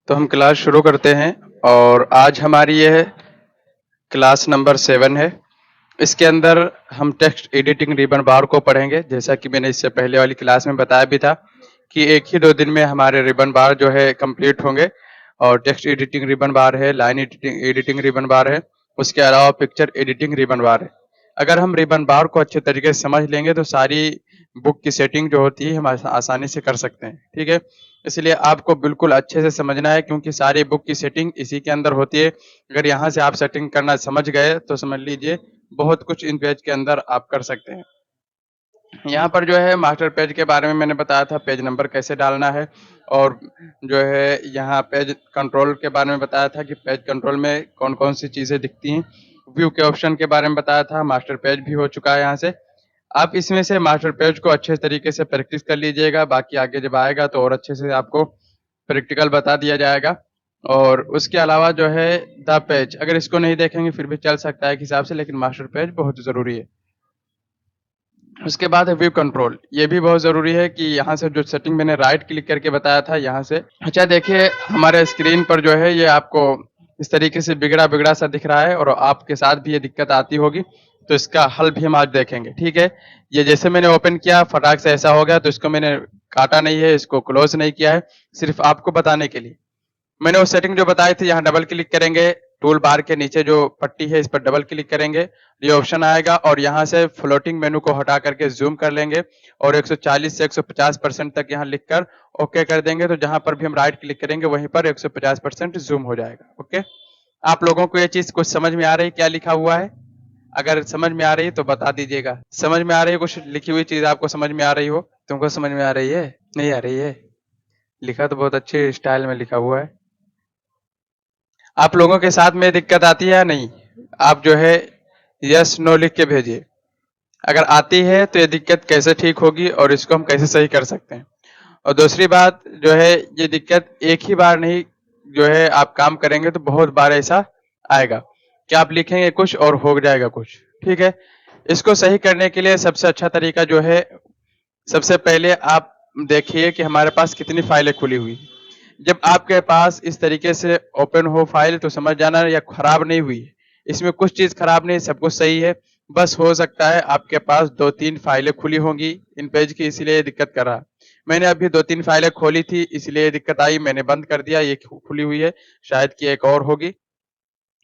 तो हम क्लास शुरू करते हैं और आज हमारी यह क्लास नंबर 7 है। इसके अंदर हम टेक्स्ट एडिटिंग रिबन बार को पढ़ेंगे। जैसा कि मैंने इससे पहले वाली क्लास में बताया भी था कि एक ही 2 दिन में हमारे रिबन बार जो है कंप्लीट होंगे और टेक्स्ट एडिटिंग रिबन बार है, लाइन एडिटिंग रिबन बार है, उसके अलावा पिक्चर एडिटिंग रिबन बार है। अगर हम रिबन बार को अच्छे तरीके से समझ लेंगे तो सारी बुक की सेटिंग जो होती है हम आसानी से कर सकते हैं। ठीक है, इसलिए आपको बिल्कुल अच्छे से समझना है क्योंकि सारी बुक की सेटिंग इसी के अंदर होती है। अगर यहाँ से आप सेटिंग करना समझ गए तो समझ लीजिए बहुत कुछ इन पेज के अंदर आप कर सकते हैं। यहाँ पर जो है मास्टर पेज के बारे में मैंने बताया था, पेज नंबर कैसे डालना है और जो है यहाँ पेज कंट्रोल के बारे में बताया था कि पेज कंट्रोल में कौन-कौन सी चीज़ें दिखती हैं। व्यू के ऑप्शन के बारे में बताया था, मास्टर पेज भी हो चुका है यहाँ से। आप इसमें से मास्टर पेज को अच्छे तरीके से प्रैक्टिस कर लीजिएगा, बाकी आगे जब आएगा तो और अच्छे से आपको प्रैक्टिकल बता दिया जाएगा। और उसके अलावा जो है द पेज, अगर इसको नहीं देखेंगे फिर भी चल सकता है एक हिसाब से, लेकिन मास्टर पेज बहुत ज़रूरी है। उसके बाद है व्यू कंट्रोल, ये भी बहुत ज़रूरी है कि यहाँ से जो सेटिंग मैंने राइट क्लिक करके बताया था यहाँ से। अच्छा देखिए हमारे स्क्रीन पर जो है ये आपको इस तरीके से बिगड़ा-बिगड़ा सा दिख रहा है और आपके साथ भी ये दिक्कत आती होगी, तो इसका हल भी हम आज देखेंगे, ठीक है? ये जैसे मैंने ओपन किया फटाक से ऐसा हो गया तो इसको मैंने काटा नहीं है, इसको क्लोज़ नहीं किया है, सिर्फ़ आपको बताने के लिए। मैंने वो सेटिंग जो बताई थी यहाँ डबल क्लिक करेंगे, टूल बार के नीचे जो पट्टी है इस पर डबल क्लिक करेंगे, ये ऑप्शन आएगा और यहाँ से फ्लोटिंग मेनू को हटा करके ज़ूम कर लेंगे और 140 से 150% तक यहाँ लिखकर ओके कर देंगे, तो जहाँ पर भी हम राइट क्लिक करेंगे वहीं पर 150% ज़ूम हो जाएगा। ओके, आप लोगों को ये चीज़ कुछ समझ में आ रही है क्या लिखा हुआ है? अगर समझ में आ रही है तो बता दीजिएगा। समझ में आ रही है, कुछ लिखी हुई चीज़ आपको समझ में आ रही हो? तुमको समझ में आ रही है? नहीं आ रही है? लिखा तो बहुत अच्छे स्टाइल में लिखा हुआ है। आप लोगों के साथ में दिक्कत आती है या नहीं? आप जो है यस नो लिख के भेजिए। अगर आती है तो ये दिक्कत कैसे ठीक होगी और इसको हम कैसे सही कर सकते हैं। और दूसरी बात जो है ये दिक्कत एक ही बार नहीं, जो है आप काम करेंगे तो बहुत बार ऐसा आएगा कि आप लिखेंगे कुछ और हो जाएगा कुछ। ठीक है, इसको सही करने के लिए सबसे अच्छा तरीका जो है, सबसे पहले आप देखिए कि हमारे पास कितनी फाइलें खुली हुई हैं। जब आपके पास इस तरीके से ओपन हो फाइल तो समझ जाना या खराब नहीं हुई है। इसमें कुछ चीज़ खराब नहीं, सब कुछ सही है। बस हो सकता है आपके पास 2-3 फाइलें खुली होंगी इन पेज की, इसलिए ये दिक्कत कर रहा है। मैंने अभी 2-3 फाइलें खोली थी इसलिए ये दिक्कत आई, मैंने बंद कर दिया, ये खुली हुई है। शायद कि एक और होगी,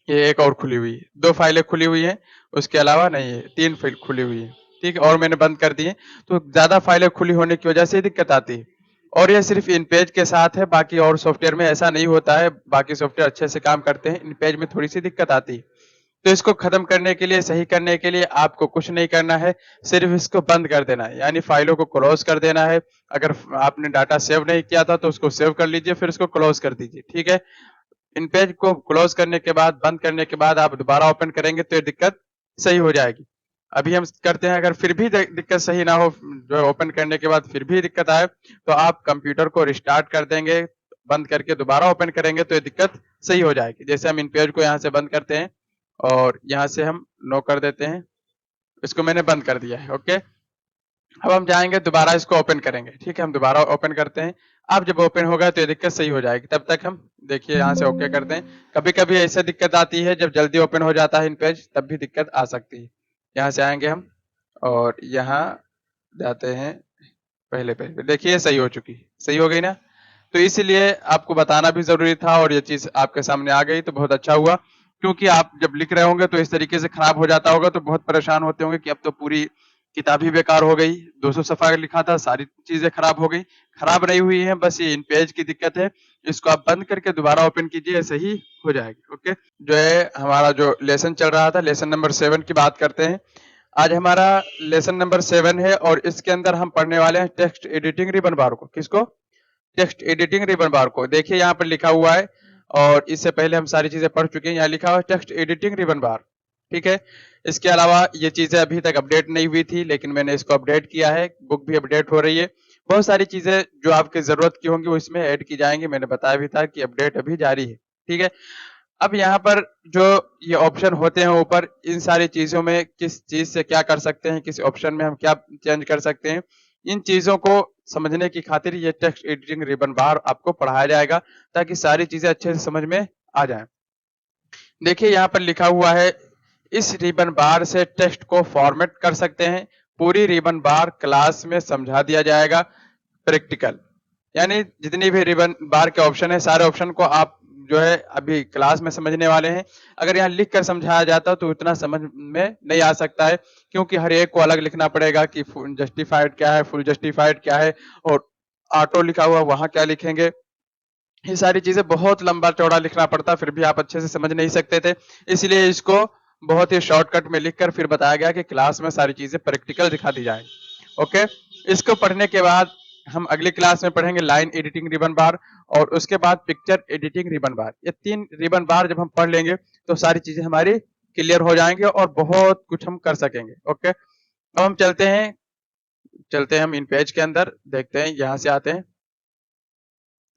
ये एक और खुली हुई है। 2 फाइलें खुली हुई हैं, उसके अलावा नहीं है, 3 फाइल खुली हुई है। ठीक है, और मैंने बंद कर दी है। तो ज़्यादा फाइलें खुली होने की वजह से ये दिक्कत आती है। और ये सिर्फ़ इन पेज के साथ है, बाकी और सॉफ्टवेयर में ऐसा नहीं होता है। बाकी सॉफ्टवेयर अच्छे से काम करते हैं, इन पेज में थोड़ी-सी दिक्कत आती है। तो इसको खत्म करने के लिए, सही करने के लिए आपको कुछ नहीं करना है, सिर्फ़ इसको बंद कर देना है, यानी फाइलों को क्लोज़ कर देना है। अगर आपने डाटा सेव नहीं किया था तो उसको सेव कर लीजिए, फिर इसको क्लोज़ कर दीजिए, ठीक है? इन पेज को क्लोज करने के बाद, बंद करने के बाद आप दोबारा ओपन करेंगे तो ये दिक्कत सही हो जाएगी। अभी हम करते हैं, अगर फिर भी दिक्कत सही ना हो, जो है ओपन करने के बाद फिर भी दिक्कत आए, तो आप कंप्यूटर को रिस्टार्ट कर देंगे, बंद करके दोबारा ओपन करेंगे तो ये दिक्कत सही हो जाएगी। जैसे हम इन पेज को यहाँ से बंद करते हैं और यहाँ से हम नो कर देते हैं, इसको मैंने बंद कर दिया है, ओके। अब हम जाएँगे दोबारा इसको ओपन करेंगे, ठीक है? हम दोबारा ओपन करते हैं। अब जब ओपन होगा तो ये दिक्कत सही हो जाएगी, तब तक हम देखिए यहाँ से ओके करते हैं। कभी-कभी ऐसे दिक्कत आती है जब जल्दी ओपन हो जाता है इन पेज, तब भी दिक्कत आ सकती है। यहाँ से आएँगे हम और यहाँ जाते हैं पहले पेज पे, देखिए सही हो चुकी है, सही हो गई ना? तो इसीलिए आपको बताना भी ज़रूरी था और ये चीज़ आपके सामने आ गई तो बहुत अच्छा हुआ, क्योंकि आप जब लिख रहे होंगे तो इस तरीके से खराब हो जाता होगा तो बहुत परेशान होते होंगे कि अब तो पूरी किताब ही बेकार हो गई, 200 सफ़ा लिखा था, सारी चीज़ें खराब हो गई। खराब नहीं हुई हैं, बस ये इन पेज की दिक्कत है। इसको आप बंद करके दोबारा ओपन कीजिए, सही हो जाएगी, ओके। जो है हमारा जो लेसन चल रहा था, लेसन नंबर 7 की बात करते हैं। आज हमारा लेसन नंबर 7 है और इसके अंदर हम पढ़ने वाले हैं टेक्स्ट एडिटिंग रिबन बार को। किसको? टेक्स्ट एडिटिंग रिबन बार को। देखिए यहाँ पर लिखा हुआ है और इससे पहले हम सारी चीज़ें पढ़ चुके हैं। यहाँ लिखा हुआ है टेक्स्ट एडिटिंग रिबन बार, ठीक है? इसके अलावा ये चीज़ें अभी तक अपडेट नहीं हुई थी, लेकिन मैंने इसको अपडेट किया है, बुक भी अपडेट हो रही है। बहुत सारी चीज़ें जो आपकी ज़रूरत की होंगी वो इसमें ऐड की जाएँगी। मैंने बताया भी था कि अपडेट अभी जारी है, ठीक है? अब यहाँ पर जो ये ऑप्शन होते हैं ऊपर, इन सारी चीज़ों में किस चीज़ से क्या कर सकते हैं, किस ऑप्शन में हम क्या चेंज कर सकते हैं, इन चीजों को समझने की खातिर ये टेक्स्ट एडिटिंग रिबन बार आपको पढ़ाया जाएगा ताकि सारी चीजें अच्छे से समझ में आ जाए। देखिए यहाँ पर लिखा हुआ है, इस रिबन बार से टेक्स्ट को फॉर्मेट कर सकते हैं। पूरी रिबन बार क्लास में समझा दिया जाएगा। प्रैक्टिकल यानी जितनी भी रिबन बार के ऑप्शन है, सारे ऑप्शन को आप जो है अभी क्लास में समझने वाले हैं। अगर यहाँ लिख कर समझाया जाता तो उतना समझ में नहीं आ सकता है, क्योंकि हर एक को अलग लिखना पड़ेगा कि जस्टिफाइड क्या है, फुल जस्टिफाइड क्या है, और ऑटो लिखा हुआ वहां क्या लिखेंगे। ये सारी चीजें बहुत लंबा चौड़ा लिखना पड़ता, फिर भी आप अच्छे से समझ नहीं सकते थे। इसलिए इसको बहुत ही शॉर्टकट में लिखकर फिर बताया गया कि क्लास में सारी चीजें प्रैक्टिकल दिखा दी जाए। ओके, इसको पढ़ने के बाद हम अगली क्लास में पढ़ेंगे लाइन एडिटिंग रिबन बार, और उसके बाद पिक्चर एडिटिंग रिबन बार। ये 3 रिबन बार जब हम पढ़ लेंगे तो सारी चीजें हमारी क्लियर हो जाएंगे और बहुत कुछ हम कर सकेंगे। ओके, अब हम चलते हैं हम इन पेज के अंदर, देखते हैं, यहाँ से आते हैं।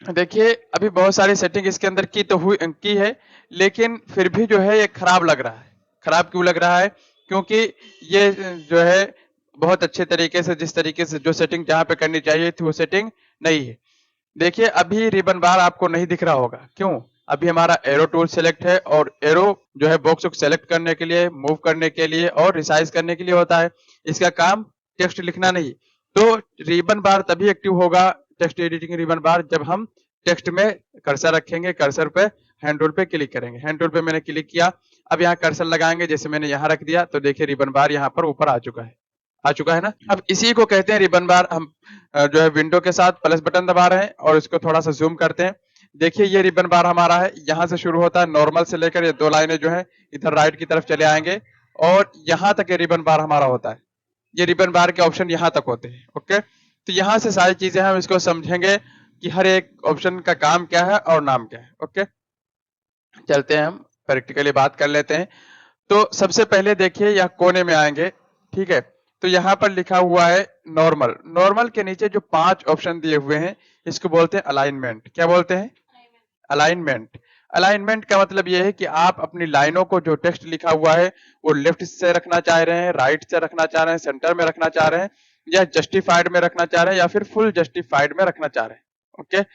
देखिए अभी बहुत सारी सेटिंग इसके अंदर की है, लेकिन फिर भी जो है ये खराब लग रहा है। खराब क्यों लग रहा है? क्योंकि ये जो है बहुत अच्छे तरीके से, जिस तरीके से जो सेटिंग जहां पे करनी चाहिए थी वो सेटिंग नहीं है। देखिए अभी रिबन बार आपको नहीं दिख रहा होगा, क्यों? अभी हमारा एरो टूल सेलेक्ट है, और एरो जो है बॉक्स को सेलेक्ट करने के लिए, मूव करने के लिए और रिसाइज करने के लिए होता है। इसका काम टेक्स्ट लिखना नहीं। तो रिबन बार तभी एक्टिव होगा, टेक्स्ट एडिटिंग रिबन बार, जब हम टेक्स्ट में कर्सर रखेंगे, कर्सर पे हैंड टूल पे क्लिक करेंगे। हैंड टूल पे मैंने क्लिक किया, अब यहाँ कर्सर लगाएंगे, जैसे मैंने यहाँ रख दिया तो देखिए रिबन बार यहाँ पर ऊपर आ चुका है ना। अब इसी को कहते हैं रिबन बार। हम जो है विंडो के साथ प्लस बटन दबा रहे हैं और इसको थोड़ा सा जूम करते हैं। देखिए ये रिबन बार हमारा है, यहाँ से शुरू होता है नॉर्मल से लेकर ये 2 लाइनें जो है इधर राइट की तरफ चले आएंगे, और यहाँ तक ये रिबन बार हमारा होता है। ये रिबन बार के ऑप्शन यहाँ तक होते हैं। ओके, तो यहाँ से सारी चीजें हम इसको समझेंगे कि हर एक ऑप्शन का काम क्या है और नाम क्या है। ओके, चलते हैं हम प्रैक्टिकली बात कर लेते हैं। तो सबसे पहले देखिए यहाँ कोने में आएंगे, ठीक है, तो यहाँ पर लिखा हुआ है नॉर्मल। नॉर्मल के नीचे जो 5 ऑप्शन दिए हुए हैं इसको बोलते हैं अलाइनमेंट। क्या बोलते हैं? अलाइनमेंट। अलाइनमेंट का मतलब यह है कि आप अपनी लाइनों को, जो टेक्स्ट लिखा हुआ है, वो लेफ्ट से रखना चाह रहे हैं, राइट से रखना चाह रहे हैं, सेंटर में रखना चाह रहे हैं, या जस्टिफाइड में रखना चाह रहे हैं, या फिर फुल जस्टिफाइड में रखना चाह रहे हैं। ओके,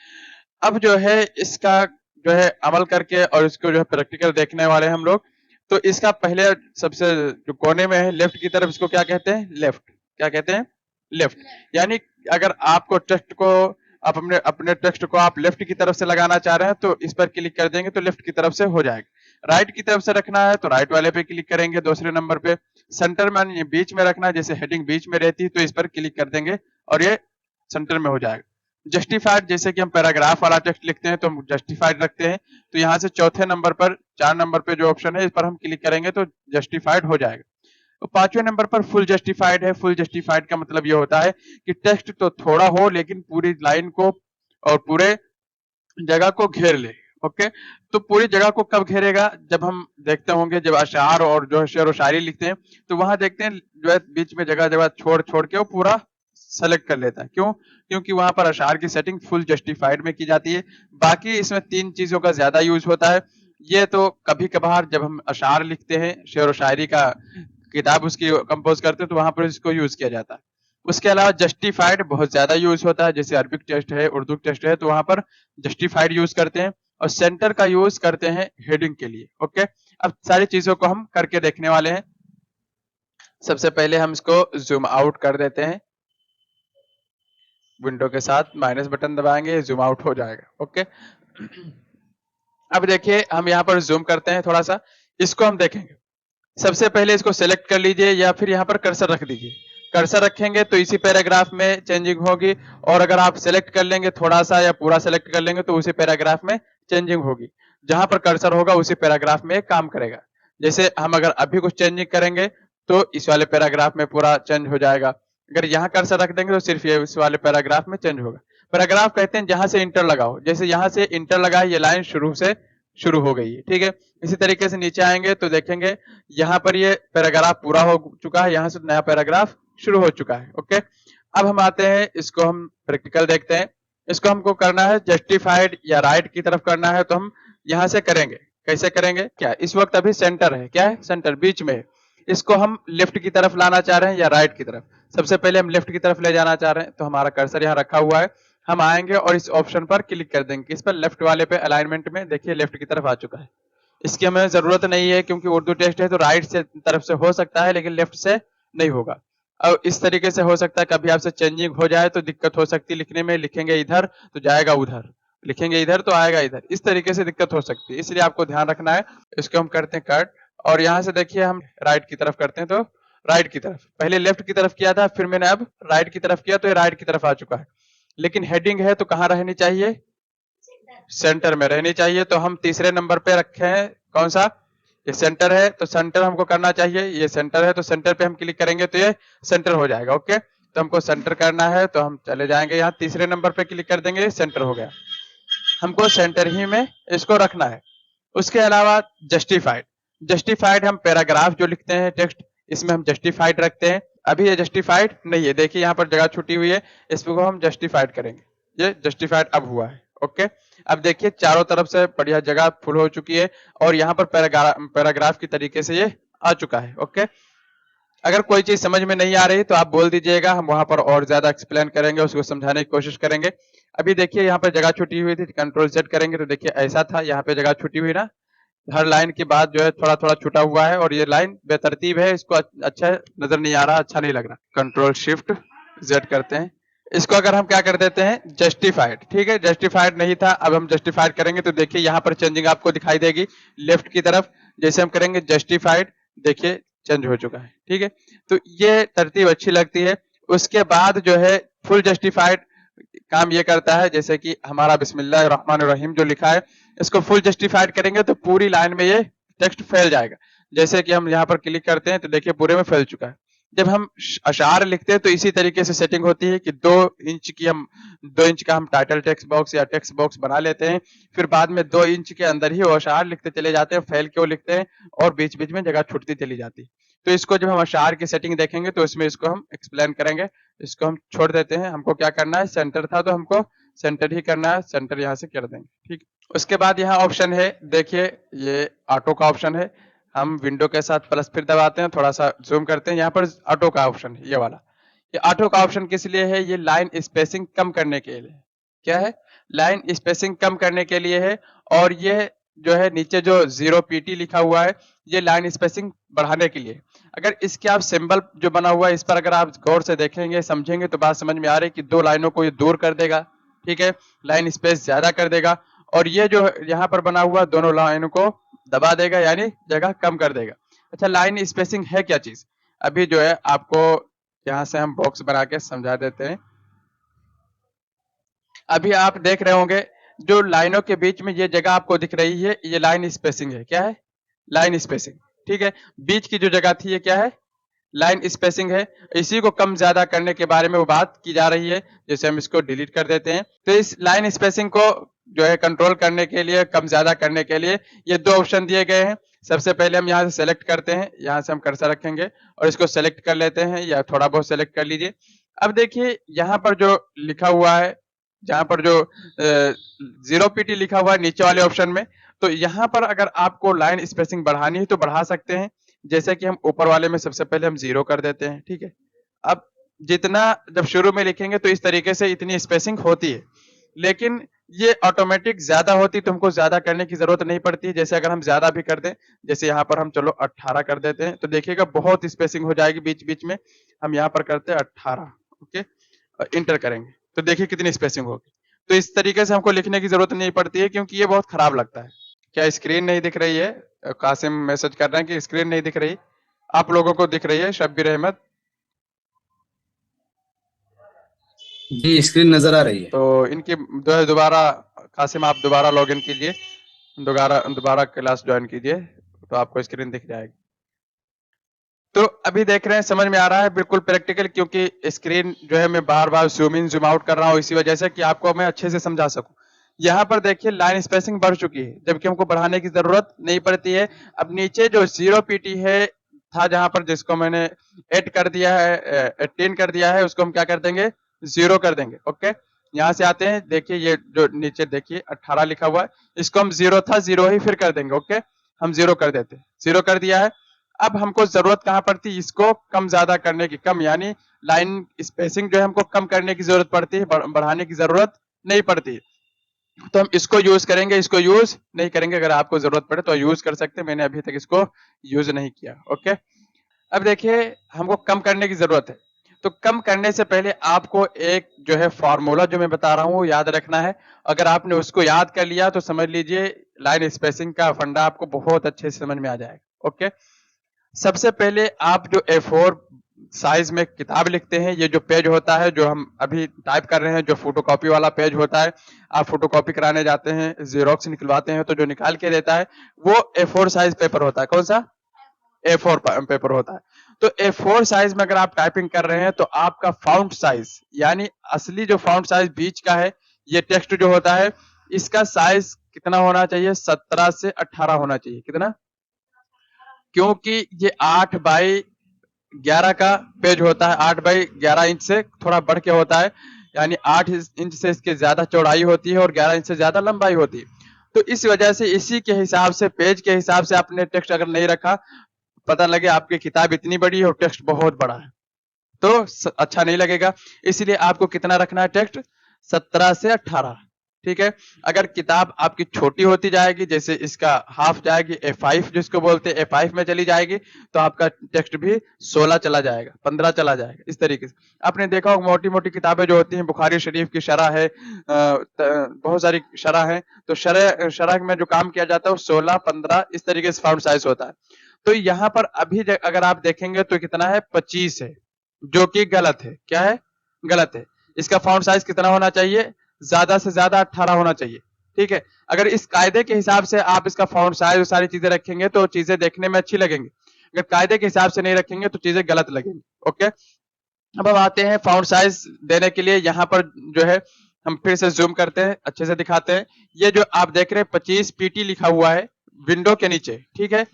अब जो है इसका जो है अमल करके और इसको जो है प्रैक्टिकल देखने वाले हैं हम लोग। तो इसका पहले सबसे जो कोने में है लेफ्ट की तरफ, इसको क्या कहते हैं? लेफ्ट। क्या कहते हैं? लेफ्ट। यानी अगर आपको टेक्स्ट को, आप अपने अपने टेक्स्ट को आप लेफ्ट की तरफ से लगाना चाह रहे हैं तो इस पर क्लिक कर देंगे तो लेफ्ट की तरफ से हो जाएगा। राइट की तरफ से रखना है तो राइट वाले पे क्लिक करेंगे, दूसरे नंबर पे। सेंटर में ये बीच में रखना है, जैसे हेडिंग बीच में रहती है तो इस पर क्लिक कर देंगे और ये सेंटर में हो जाएगा। जस्टिफाइड, जैसे कि हम पैराग्राफ वाला टेक्स्ट लिखते हैं तो हम जस्टिफाइड रखते हैं, तो यहाँ से चौथे नंबर पर, 4 नंबर पे जो ऑप्शन है इस पर हम क्लिक करेंगे तो जस्टिफाइड हो जाएगा। तो 5वें नंबर पर फुल जस्टिफाइड है। फुल जस्टिफाइड का मतलब ये होता है कि टेक्स्ट तो थोड़ा हो लेकिन पूरी लाइन को और पूरे जगह को घेर ले। ओके, तो पूरी जगह को कब घेरेगा? जब हम देखते होंगे, जब अशार और जो है शेर व शायरी लिखते हैं तो वहां देखते हैं जो है बीच में जगह जगह छोड़ छोड़ के वो पूरा सेलेक्ट कर लेता है। क्यों? क्योंकि वहां पर अशार की सेटिंग फुल जस्टिफाइड में की जाती है। बाकी इसमें 3 चीजों का ज्यादा यूज होता है। ये तो कभी कभार जब हम अशार लिखते हैं, शेर व शायरी का किताब उसकी कंपोज करते हैं तो वहां पर इसको यूज किया जाता है। उसके अलावा जस्टिफाइड बहुत ज्यादा यूज होता है, जैसे अरबिक टेक्स्ट है, उर्दू टेक्स्ट है, तो वहां पर जस्टिफाइड यूज करते हैं। और सेंटर का यूज करते हैं हेडिंग के लिए। ओके, अब सारी चीजों को हम करके देखने वाले हैं। सबसे पहले हम इसको जूम आउट कर देते हैं, विंडो के साथ माइनस बटन दबाएंगे, जूम आउट हो जाएगा। ओके, अब देखिए हम यहाँ पर जूम करते हैं थोड़ा सा, इसको हम देखेंगे। सबसे पहले इसको सेलेक्ट कर लीजिए या फिर यहाँ पर कर्सर रख दीजिए। कर्सर रखेंगे तो इसी पैराग्राफ में चेंजिंग होगी, और अगर आप सेलेक्ट कर लेंगे थोड़ा सा या पूरा सेलेक्ट कर लेंगे तो उसी पैराग्राफ में चेंजिंग होगी। जहां पर कर्सर होगा उसी पैराग्राफ में काम करेगा। जैसे हम अगर अभी कुछ चेंजिंग करेंगे तो इस वाले पैराग्राफ में पूरा चेंज हो जाएगा। अगर यहाँ कर्सर रख देंगे तो सिर्फ ये इस वाले पैराग्राफ में चेंज होगा। पैराग्राफ कहते हैं जहां से इंटर लगाओ, जैसे यहाँ से इंटर लगा है, ये लाइन शुरू हो गई है। ठीक है, इसी तरीके से नीचे आएंगे तो देखेंगे यहाँ पर ये पैराग्राफ पूरा हो चुका है, यहाँ से नया पैराग्राफ शुरू हो चुका है। ओके, अब हम आते हैं, इसको हम प्रैक्टिकल देखते हैं। इसको हमको करना है जस्टिफाइड या राइट की तरफ करना है, तो हम यहाँ से करेंगे। कैसे करेंगे? क्या इस वक्त अभी सेंटर है, क्या है? सेंटर बीच में है। इसको हम लेफ्ट की तरफ लाना चाह रहे हैं या राइट की तरफ। सबसे पहले हम लेफ्ट की तरफ ले जाना चाह रहे हैं, तो हमारा कर्सर यहाँ रखा हुआ है, हम आएंगे और इस ऑप्शन पर क्लिक कर देंगे। इस पर लेफ्ट वाले पे अलाइनमेंट में देखिए लेफ्ट की तरफ आ चुका है। इसकी हमें जरूरत नहीं है क्योंकि उर्दू टेक्स्ट है, तो राइट से तरफ से हो सकता है लेकिन लेफ्ट से नहीं होगा। अब इस तरीके से हो सकता है कभी आपसे चेंजिंग हो जाए तो दिक्कत हो सकती है लिखने में, लिखेंगे इधर तो जाएगा उधर, लिखेंगे इधर तो आएगा इधर, इस तरीके से दिक्कत हो सकती है, इसलिए आपको ध्यान रखना है। इसको हम करते हैं कट, और यहाँ से देखिए हम राइट की तरफ करते हैं, तो राइट की तरफ, पहले लेफ्ट की तरफ किया था, फिर मैंने अब राइट की तरफ किया तो ये राइट की तरफ आ चुका है। लेकिन हेडिंग है तो कहाँ रहनी चाहिए, सेंटर में रहनी चाहिए। तो हम तीसरे नंबर पे रखे हैं, कौन सा, ये सेंटर है, तो सेंटर हमको करना चाहिए, ये सेंटर है तो सेंटर पे हम क्लिक करेंगे तो ये सेंटर हो जाएगा। ओके, तो हमको सेंटर करना है तो हम चले जाएंगे यहाँ तीसरे नंबर पे क्लिक कर देंगे, सेंटर हो गया। हमको सेंटर ही में इसको रखना है। उसके अलावा जस्टिफाइड, जस्टिफाइड हम पैराग्राफ जो लिखते हैं टेक्स्ट, इसमें हम जस्टिफाइड रखते हैं। अभी ये जस्टिफाइड नहीं है, देखिए यहाँ पर जगह छुटी हुई है, इसको हम जस्टिफाइड करेंगे, ये जस्टिफाइड अब हुआ है। ओके, अब देखिए चारों तरफ से बढ़िया जगह फुल हो चुकी है और यहाँ पर पैराग्राफ की तरीके से ये आ चुका है। ओके, अगर कोई चीज समझ में नहीं आ रही तो आप बोल दीजिएगा, हम वहां पर और ज्यादा एक्सप्लेन करेंगे, उसको समझाने की कोशिश करेंगे। अभी देखिए यहाँ पर जगह छुटी हुई थी, कंट्रोल सेट करेंगे तो देखिए ऐसा था, यहाँ पे जगह छुटी हुई ना, हर लाइन के बाद जो है थोड़ा थोड़ा छुटा हुआ है और ये लाइन बेतरतीब है, इसको अच्छा नजर नहीं आ रहा, अच्छा नहीं लग रहा। कंट्रोल शिफ्ट जेड करते हैं, इसको अगर हम क्या कर देते हैं जस्टिफाइड, ठीक है, जस्टिफाइड नहीं था, अब हम जस्टिफाइड करेंगे तो देखिए यहाँ पर चेंजिंग आपको दिखाई देगी लेफ्ट की तरफ, जैसे हम करेंगे जस्टिफाइड, देखिए चेंज हो चुका है। ठीक है, तो ये तरतीब अच्छी लगती है। उसके बाद जो है फुल जस्टिफाइड काम ये करता है, जैसे कि हमारा बिस्मिल्लाहिर्रहमानिर्रहीम जो लिखा है, इसको फुल जस्टिफाइड करेंगे तो पूरी लाइन में ये टेक्स्ट फैल जाएगा। जैसे कि हम यहाँ पर क्लिक करते हैं तो देखिए पूरे में फैल चुका है। जब हम अशार लिखते हैं तो इसी तरीके से सेटिंग होती है कि 2 इंच का हम टाइटल टेक्स्ट बॉक्स या टेक्स्ट बॉक्स बना लेते हैं, फिर बाद में 2 इंच के अंदर ही वो अशार लिखते चले जाते हैं, फैल के वो लिखते हैं और बीच बीच में जगह छूटती चली जाती है। तो इसको जब हम अशार की सेटिंग देखेंगे तो इसमें इसको हम एक्सप्लेन करेंगे। इसको हम छोड़ देते हैं, हमको क्या करना है, सेंटर था तो हमको सेंटर ही करना है, सेंटर यहाँ से कर देंगे। ठीक, उसके बाद यहाँ ऑप्शन है, देखिए ये ऑटो का ऑप्शन है, हम विंडो के साथ प्लस फिर दबाते हैं, थोड़ा सा जूम करते हैं, यहाँ पर ऑटो का ऑप्शन है, ये वाला। ये ऑटो का ऑप्शन किस लिए है, ये लाइन स्पेसिंग कम करने के लिए। क्या है, लाइन स्पेसिंग कम करने के लिए है। और ये जो है नीचे जो 0 PT लिखा हुआ है, ये लाइन स्पेसिंग बढ़ाने के लिए। अगर इसके आप सिंबल जो बना हुआ है इस पर अगर आप गौर से देखेंगे समझेंगे तो बात समझ में आ रही है कि 2 लाइनों को ये दूर कर देगा, ठीक है, लाइन स्पेस ज्यादा कर देगा, और ये जो यहाँ पर बना हुआ दोनों लाइनों को दबा देगा, यानी जगह कम कर देगा। अच्छा, लाइन स्पेसिंग है क्या चीज, अभी जो है आपको यहाँ से हम बॉक्स बना के समझा देते हैं। अभी आप देख रहे होंगे जो लाइनों के बीच में ये जगह आपको दिख रही है, ये लाइन स्पेसिंग है। क्या है, लाइन स्पेसिंग, ठीक है। बीच की जो जगह थी ये क्या है, लाइन स्पेसिंग है। इसी को कम ज्यादा करने के बारे में वो बात की जा रही है, जैसे हम इसको डिलीट कर देते हैं। तो इस लाइन स्पेसिंग को जो है कंट्रोल करने के लिए, कम ज्यादा करने के लिए ये 2 ऑप्शन दिए गए हैं। सबसे पहले हम यहाँ से सेलेक्ट करते हैं, यहाँ से हम कर्सर रखेंगे और इसको सेलेक्ट कर लेते हैं, या थोड़ा बहुत सेलेक्ट कर लीजिए। अब देखिए यहाँ पर जो लिखा हुआ है, जहां पर जो 0 PT लिखा हुआ है नीचे वाले ऑप्शन में, तो यहाँ पर अगर आपको लाइन स्पेसिंग बढ़ानी है तो बढ़ा सकते हैं। जैसे कि हम ऊपर वाले में सबसे पहले हम 0 कर देते हैं, ठीक है। अब जितना जब शुरू में लिखेंगे तो इस तरीके से इतनी स्पेसिंग होती है, लेकिन ये ऑटोमेटिक ज्यादा होती तो हमको ज्यादा करने की जरूरत नहीं पड़ती। जैसे अगर हम ज्यादा भी कर दें, जैसे यहाँ पर हम चलो 18 कर देते हैं, तो देखिएगा बहुत स्पेसिंग हो जाएगी बीच बीच में। हम यहाँ पर करते हैं 18, ओके, और इंटर करेंगे तो देखिए कितनी स्पेसिंग होगी। तो इस तरीके से हमको लिखने की जरूरत नहीं पड़ती है, क्योंकि ये बहुत खराब लगता है। क्या स्क्रीन नहीं दिख रही है, कासिम मैसेज कर रहे हैं कि स्क्रीन नहीं दिख रही, आप लोगों को दिख रही है, शब्बीर अहमद? जी स्क्रीन नजर आ रही है। तो इनकी दोबारा, कासिम आप दोबारा लॉग इन कीजिए, दोबारा क्लास ज्वाइन कीजिए, तो आपको स्क्रीन दिख जाएगी। तो अभी देख रहे हैं, समझ में आ रहा है, बिल्कुल प्रैक्टिकल, क्योंकि स्क्रीन जो है मैं बार बार जूम इन जूम आउट कर रहा हूँ इसी वजह से कि आपको मैं अच्छे से समझा सकूं। यहाँ पर देखिए लाइन स्पेसिंग बढ़ चुकी है, जबकि हमको बढ़ाने की जरूरत नहीं पड़ती है। अब नीचे जो 0 PT है था, जहां पर जिसको मैंने 8 कर दिया है, 18 कर दिया है, उसको हम क्या कर देंगे, 0 कर देंगे। ओके, यहाँ से आते हैं, देखिए ये जो नीचे देखिए 18 लिखा हुआ है, इसको हम 0 था 0 ही फिर कर देंगे। ओके, हम 0 कर देते हैं, 0 कर दिया है। अब हमको जरूरत कहाँ पड़ती है, इसको कम ज्यादा करने की, कम यानी लाइन स्पेसिंग जो है हमको कम करने की जरूरत पड़ती है, बढ़ाने की जरूरत नहीं पड़ती। तो हम इसको यूज करेंगे, इसको यूज नहीं करेंगे। अगर आपको जरूरत पड़े तो यूज कर सकते हैं, मैंने अभी तक इसको यूज नहीं किया। ओके, अब देखिए हमको कम करने की जरूरत है। तो कम करने से पहले आपको एक जो है फॉर्मूला जो मैं बता रहा हूँ याद रखना है। अगर आपने उसको याद कर लिया तो समझ लीजिए लाइन स्पेसिंग का फंडा आपको बहुत अच्छे से समझ में आ जाएगा। ओके, सबसे पहले आप जो A4 साइज में किताब लिखते हैं, ये जो पेज होता है जो हम अभी टाइप कर रहे हैं, जो फोटोकॉपी वाला पेज होता है, आप फोटोकॉपी कराने जाते हैं, जेरोक्स निकलवाते हैं तो जो निकाल के देता है वो A4 साइज पेपर होता है। कौन सा? A4 पेपर होता है। तो A4 साइज में अगर आप टाइपिंग कर रहे हैं तो आपका फाउंट साइज यानी असली जो फाउंट साइज बीच का है, ये टेक्स्ट जो होता है इसका साइज कितना होना चाहिए? 17 से 18 होना चाहिए। कितना? क्योंकि ये 8 बाई 11 का पेज होता है, 8 बाई 11 इंच से थोड़ा बढ़ के होता है, यानी 8 इंच से इसकी ज्यादा चौड़ाई होती है और 11 इंच से ज्यादा लंबाई होती है। तो इस वजह से इसी के हिसाब से, पेज के हिसाब से आपने टेक्स्ट अगर नहीं रखा, पता लगे आपकी किताब इतनी बड़ी है और टेक्स्ट बहुत बड़ा है, तो अच्छा नहीं लगेगा। इसलिए आपको कितना रखना है टेक्स्ट? 17 से 18। ठीक है, अगर किताब आपकी छोटी होती जाएगी, जैसे इसका हाफ जाएगी A5 जिसको बोलते हैं, A5 में चली जाएगी तो आपका टेक्स्ट भी 16 चला जाएगा, 15 चला जाएगा। इस तरीके से आपने देखा होगा मोटी मोटी किताबें जो होती हैं, बुखारी शरीफ की शरह है, बहुत सारी शरह है, तो शरह में जो काम किया जाता है वो 16, 15 इस तरीके से फाउंट साइज होता है। तो यहाँ पर अभी अगर आप देखेंगे तो कितना है? 25 है, जो कि गलत है। क्या है? गलत है। इसका फॉन्ट साइज कितना होना चाहिए? ज्यादा से ज्यादा 18 होना चाहिए। ठीक है, अगर इस कायदे के हिसाब से आप इसका फॉन्ट साइज और सारी चीजें रखेंगे तो चीजें देखने में अच्छी लगेंगी, अगर कायदे के हिसाब से नहीं रखेंगे तो चीजें गलत लगेंगी। ओके, अब हम आते हैं फॉन्ट साइज देने के लिए। यहाँ पर जो है हम फिर से जूम करते हैं, अच्छे से दिखाते हैं। ये जो आप देख रहे हैं 25 PT लिखा हुआ है विंडो के नीचे। ठीक है,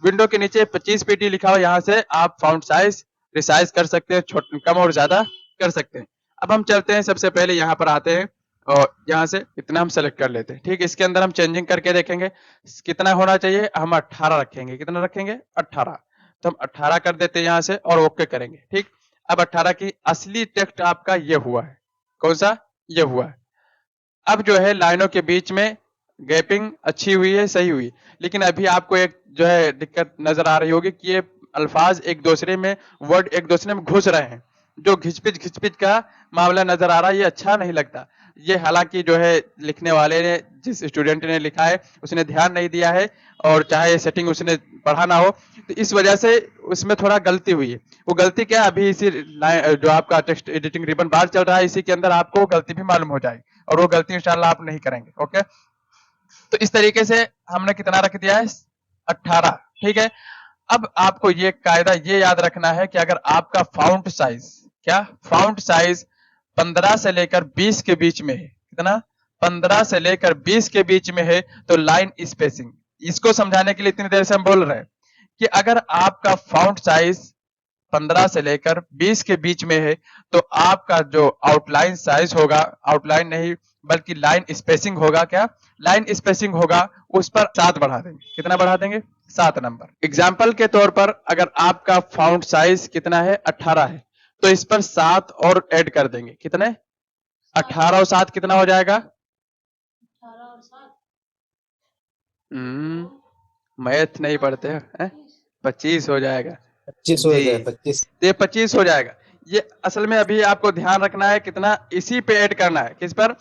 विंडो के नीचे 25 PT लिखा हुआ, यहाँ से आप फॉन्ट साइज रिसाइज कर सकते हैं, कम और ज्यादा कर सकते हैं। अब हम चलते हैं, सबसे पहले यहाँ पर आते हैं और यहाँ से इतना हम सेलेक्ट कर लेते हैं। ठीक, इसके अंदर हम चेंजिंग करके देखेंगे कितना होना चाहिए। हम 18 रखेंगे। कितना रखेंगे? 18। तो हम 18 कर देते हैं यहाँ से और ओके करेंगे। ठीक, अब 18 की असली टेक्स्ट आपका ये हुआ है। कौन सा? ये हुआ है। अब जो है लाइनों के बीच में गैपिंग अच्छी हुई है, सही हुई, लेकिन अभी आपको एक जो है दिक्कत नजर आ रही होगी कि ये अल्फाज एक दूसरे में, वर्ड एक दूसरे में घुस रहे हैं, जो घिचपिच का मामला नजर आ रहा है, ये अच्छा नहीं लगता। ये हालांकि जो है लिखने वाले ने, जिस स्टूडेंट ने लिखा है उसने ध्यान नहीं दिया है, और चाहे सेटिंग उसने पढ़ा ना हो, तो इस वजह से उसमें थोड़ा गलती हुई है। वो गलती क्या है, अभी इसी जो आपका टेक्स्ट एडिटिंग रिबन बार चल रहा है इसी के अंदर आपको गलती भी मालूम हो जाएगी, और वो गलती इंशाल्लाह आप नहीं करेंगे। ओके, तो इस तरीके से हमने कितना रख दिया है? 18। ठीक है, अब आपको ये कायदा ये याद रखना है कि अगर आपका फाउंट साइज, क्या फाउंट साइज 15 से लेकर 20 के बीच में है, कितना? 15 से लेकर 20 के बीच में है, तो लाइन स्पेसिंग, इसको समझाने के लिए इतनी देर से हम बोल रहे हैं कि अगर आपका फाउंट साइज 15 से लेकर 20 के बीच में है, तो आपका जो आउटलाइन साइज होगा, आउटलाइन नहीं बल्कि लाइन स्पेसिंग होगा, क्या लाइन स्पेसिंग होगा, उस पर 7 बढ़ा देंगे। कितना बढ़ा देंगे? 7 नंबर। एग्जाम्पल के तौर पर अगर आपका फाउंट साइज कितना है? 18 है, तो इस पर 7 और ऐड कर देंगे। कितने? 18 और 7 कितना हो जाएगा? मैथ नहीं पढ़ते हैं? 25 हो जाएगा 25 हो जी, जाए 25। तो ये 25 हो जाएगा। ये असल में अभी आपको ध्यान रखना है कितना, इसी पे ऐड करना है। किस पर?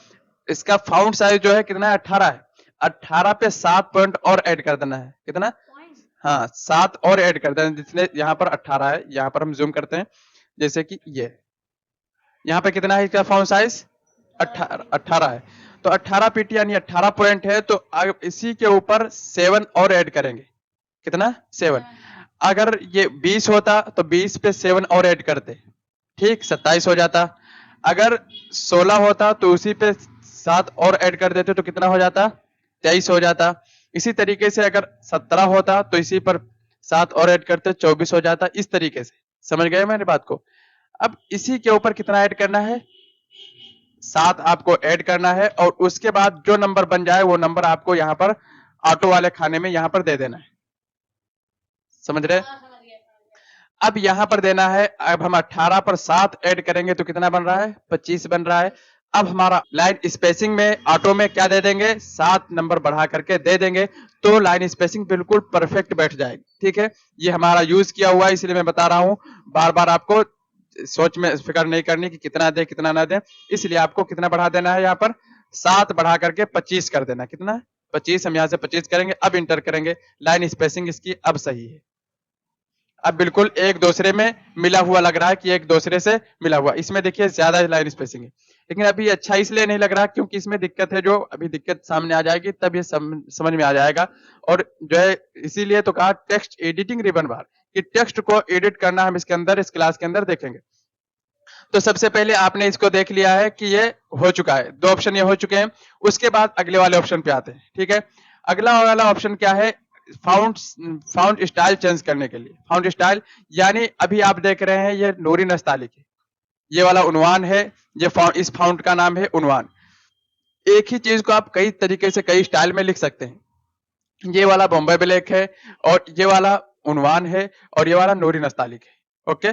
इसका फाउंट साइज जो है कितना है? 18 है। 18 पे 7 पॉइंट और ऐड कर देना है। कितना? हाँ, 7 और ऐड कर देना, जिसने यहाँ पर 18 है, यहाँ पर हम जूम करते हैं, जैसे कि ये यहाँ पे कितना है इसका फाउंट साइज? 18 है, तो 18 PT यानी 18 पॉइंट है, तो अब इसी के ऊपर 7 और ऐड करेंगे। कितना? 7। अगर ये 20 होता तो 20 पे 7 और ऐड करते, ठीक, 27 हो जाता। अगर 16 होता तो उसी पे 7 और ऐड कर देते तो कितना हो जाता? 23 हो जाता। इसी तरीके से अगर 17 होता तो इसी पर 7 और ऐड करते 24 हो जाता। इस तरीके से समझ गए मेरी बात को? अब इसी के ऊपर कितना ऐड करना है? 7 आपको ऐड करना है, और उसके बाद जो नंबर बन जाए वो नंबर आपको यहाँ पर ऑटो वाले खाने में यहाँ पर दे देना है। समझ रहे? अब यहाँ पर देना है, अब हम 18 पर 7 ऐड करेंगे तो कितना बन रहा है? 25 बन रहा है। अब हमारा लाइन स्पेसिंग में ऑटो में क्या दे देंगे? 7 नंबर बढ़ा करके दे देंगे, तो लाइन स्पेसिंग बिल्कुल परफेक्ट बैठ जाएगी। ठीक है, ये हमारा यूज किया हुआ है, इसलिए मैं बता रहा हूं। बार बार आपको सोच में फिक्र नहीं करनी कि कितना दे कितना ना दे, इसलिए आपको कितना बढ़ा देना है? यहाँ पर 7 बढ़ा करके 25 कर देना। कितना है? 25। हम यहाँ से 25 करेंगे, अब इंटर करेंगे। लाइन स्पेसिंग इसकी अब सही है, अब बिल्कुल एक दूसरे में मिला हुआ लग रहा है कि एक दूसरे से मिला हुआ। इसमें देखिए ज्यादा लाइन स्पेसिंग है, लेकिन अभी अच्छा इसलिए नहीं लग रहा क्योंकि इसमें दिक्कत है। जो अभी दिक्कत सामने आ जाएगी तब ये समझ में आ जाएगा। और जो है इसीलिए तो कहा टेक्स्ट एडिटिंग रिबन बार, कि टेक्स्ट को एडिट करना हम इसके अंदर, इस क्लास के अंदर देखेंगे। तो सबसे पहले आपने इसको देख लिया है कि ये हो चुका है, 2 ऑप्शन ये हो चुके हैं। उसके बाद अगले वाले ऑप्शन पे आते हैं। ठीक है, अगला वाला ऑप्शन क्या है? फाउंट स्टाइल चेंज करने के लिए। फाउंट स्टाइल यानी अभी आप देख रहे हैं ये नूरी नस्ताली की ये वाला उन्वान है, ये इस फाउंट का नाम है उन्वान। एक ही चीज को आप कई तरीके से कई स्टाइल में लिख सकते हैं। ये वाला बॉम्बे ब्लैक है, और ये वाला उन्वान है, और ये वाला नूरी नस्तालिक है। ओके,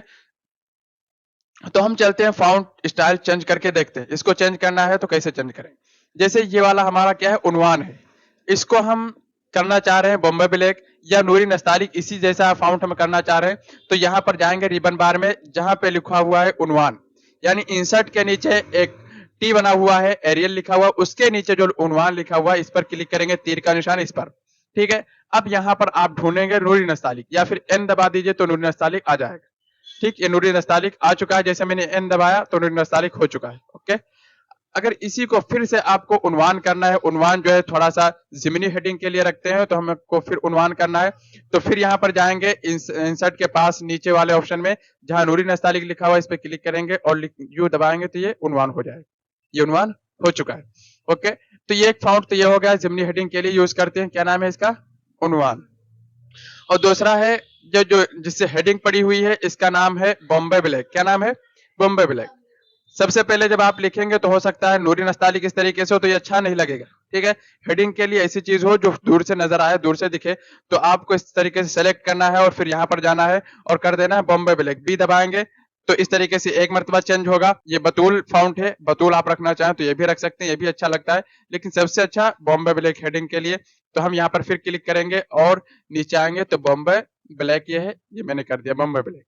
तो हम चलते हैं फाउंट स्टाइल चेंज करके देखते हैं। इसको चेंज करना है तो कैसे चेंज करें? जैसे ये वाला हमारा क्या है? उन्वान है, इसको हम करना चाह रहे हैं बॉम्बे ब्लैक या नूरी नस्तालिक, इसी जैसा फाउंट हम करना चाह रहे हैं। तो यहाँ पर जाएंगे रिबन बार में, जहां पे लिखा हुआ है उन्वान, यानी इंसर्ट के नीचे एक टी बना हुआ है, एरियल लिखा हुआ, उसके नीचे जो उन्वान लिखा हुआ है इस पर क्लिक करेंगे, तीर का निशान इस पर। ठीक है, अब यहाँ पर आप ढूंढेंगे नूरी नस्तालिक, या फिर एन दबा दीजिए तो नूरी नस्तालिक आ जाएगा। ठीक, ये नूरी नस्तालिक आ चुका है। जैसे मैंने एन दबाया तो नूरी नस्तालिक हो चुका है। ओके, अगर इसी को फिर से आपको उन्वान करना है, उन्वान जो है थोड़ा सा जिमिनी हेडिंग के लिए रखते हैं, तो हमको फिर उन्वान करना है, तो फिर यहाँ पर जाएंगे इंसर्ट के पास नीचे वाले ऑप्शन में, जहां नूरी नस्तालिक लिखा हुआ है इस पर क्लिक करेंगे और यू दबाएंगे तो ये उन्वान हो जाएगा। ये उन्वान हो चुका है। ओके, तो ये एक फाउंट तो ये हो गया, जिमिनी हेडिंग के लिए यूज करते हैं। क्या नाम है इसका? उन्वान। और दूसरा है जो जो जिससे हेडिंग पड़ी हुई है, इसका नाम है बॉम्बे ब्लैक। क्या नाम है? बॉम्बे ब्लैक। सबसे पहले जब आप लिखेंगे तो हो सकता है नूरी नस्तालिक इस तरीके से हो तो ये अच्छा नहीं लगेगा। ठीक है, हेडिंग के लिए ऐसी चीज हो जो दूर से नजर आए, दूर से दिखे, तो आपको इस तरीके से सेलेक्ट करना है और फिर यहाँ पर जाना है और कर देना है बॉम्बे ब्लैक। बी दबाएंगे तो इस तरीके से एक मर्तबा चेंज होगा। ये बतूल फाउंट है, बतूल आप रखना चाहें तो ये भी रख सकते हैं, ये भी अच्छा लगता है, लेकिन सबसे अच्छा बॉम्बे ब्लैक हेडिंग के लिए। तो हम यहाँ पर फिर क्लिक करेंगे और नीचे आएंगे तो बॉम्बे ब्लैक ये है, ये मैंने कर दिया बॉम्बे ब्लैक।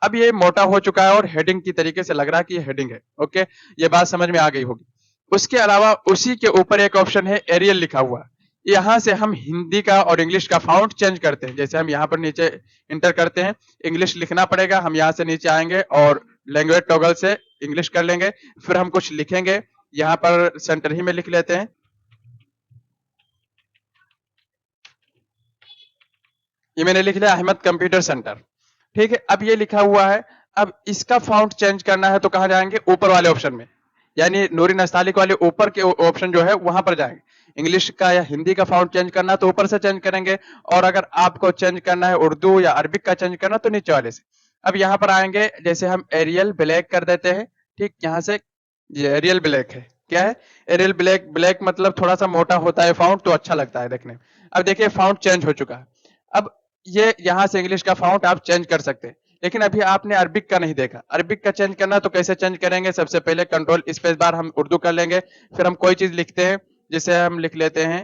अब ये मोटा हो चुका है और हेडिंग की तरीके से लग रहा है कि ये हेडिंग है। ओके, ये बात समझ में आ गई होगी। उसके अलावा उसी के ऊपर एक ऑप्शन है एरियल लिखा हुआ, यहाँ से हम हिंदी का और इंग्लिश का फाउंट चेंज करते हैं। जैसे हम यहाँ पर नीचे इंटर करते हैं, इंग्लिश लिखना पड़ेगा, हम यहाँ से नीचे आएंगे और लैंग्वेज टॉगल से इंग्लिश कर लेंगे, फिर हम कुछ लिखेंगे, यहाँ पर सेंटर ही में लिख लेते हैं। ये मैंने लिख लिया अहमद कंप्यूटर सेंटर। ठीक है, अब ये लिखा हुआ है। अब इसका फाउंट चेंज करना है तो कहां जाएंगे? ऊपर वाले ऑप्शन में, यानी नूरी नस्तालिक वाले ऊपर के ऑप्शन जो है वहां पर जाएंगे। इंग्लिश का या हिंदी का फाउंट चेंज करना है तो ऊपर से चेंज करेंगे, और अगर आपको चेंज करना है उर्दू या अरबिक का चेंज करना तो नीचे वाले से। अब यहाँ पर आएंगे, जैसे हम एरियल ब्लैक कर देते हैं। ठीक, यहाँ से ये एरियल ब्लैक है। क्या है? Aerial black. ब्लैक मतलब थोड़ा सा मोटा होता है फाउंट तो अच्छा लगता है देखने में। अब देखिए फाउंट चेंज हो चुका है। अब ये यहाँ से इंग्लिश का फाउंट आप चेंज कर सकते हैं, लेकिन अभी आपने अरबिक का नहीं देखा। अरबिक का चेंज करना तो कैसे चेंज करेंगे? सबसे पहले कंट्रोल स्पेस बार हम उर्दू कर लेंगे, फिर हम कोई चीज लिखते हैं, जिसे हम लिख लेते हैं,